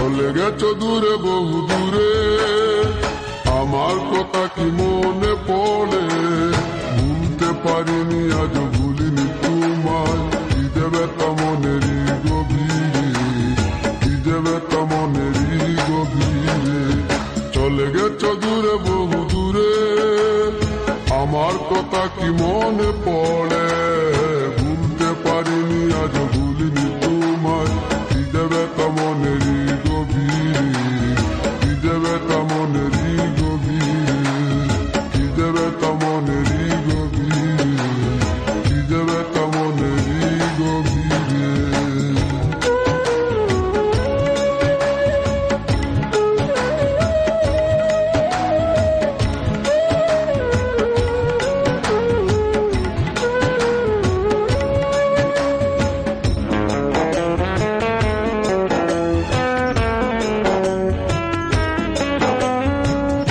চলে গেছো দূরে বহু দূরে, আমার কথা কি মনে পড়ে? ভুলতে পারিনি আজ ভুলিনি তোমায়, কি দেবে তা মনেরই গভীরে, কি দেবে তা মনেরই গভীরে। চলে গেছো দূরে বহু দূরে, আমার কথা কি মনে পড়ে? ভুলতে পারিনি আজ ভুলিনি তোমায়, কি দেবে তা মনেরই গভীরে, কি দেবে তা মনেরই গভীরে, কি দেবে তা মনেরই গভীরে, কি দেবে তা মনেরই গভীরে।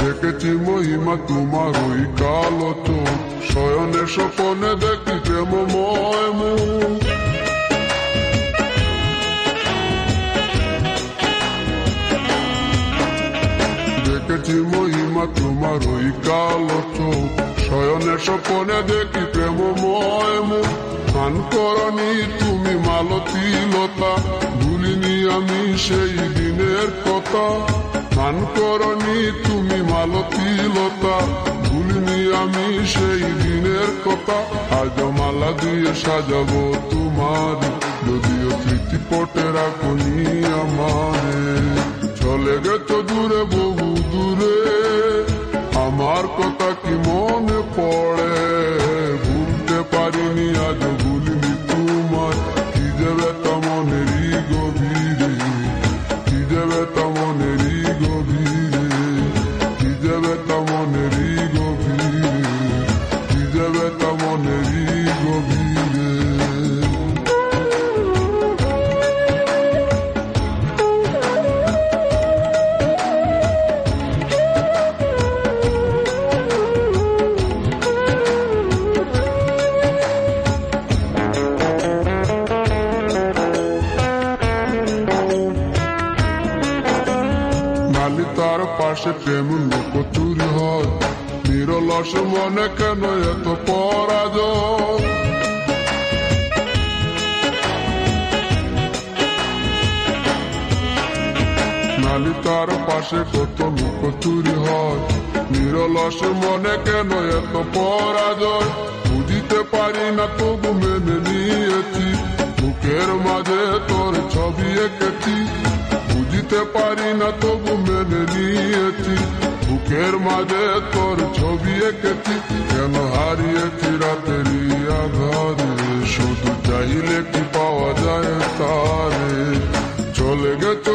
দেখেছি মহিমা তোমার ওই কালো চোখ, শয়নে স্বপনে দেখি প্রেমময় মুখ। দেখেছি মহিমা তোমার ওই কালো চোখ, শয়নে স্বপনে দেখি প্রেমময় মুখ। স্নান করনি তুমি মালতী লতা, ভুলিনি আমি সেই দিনের কথা। স্নান করনি তুমি মালতী লতা, ভুলিনি আমি সেই দিনের কথা। আজ মালা দিয়ে সাজাবো তোমার, যদিও স্মৃতি পটে রাখনি আমারে। চলে গেছো দূরে বহু দূরে, আমার কথা কি মনে পড়ে? ভুলতে পারিনি আজ ভুলিনি তোমায়, কি দেবে তা মনেরই গভীরে, কি দেবে তা মনেরই গভীরে, কি দেবে তা মনেরই গভীরে, কি দেবে তা মনেরই গভীরে। তার পাশে প্রেম লুকোচুরি হয়, নিরলস মনে কেন এত পরাজয়? নালি তার পাশে কত লুকোচুরি হয়, নিরলস মনে কেন এত পরাজয়? বুঝিতে পারি না তবু মেনে নিয়েছি, বুকের মাঝে তোর ছবি এঁকেছি। বুঝিতে পারি না তবু মেনে নিয়েছি, বুকের মাঝে তোর ছবি এঁকেছি। কেন হারিয়েছি রাতেরই আধারে, শুধু চাইলে কি পাওয়া যায় তারে? চলে গেছো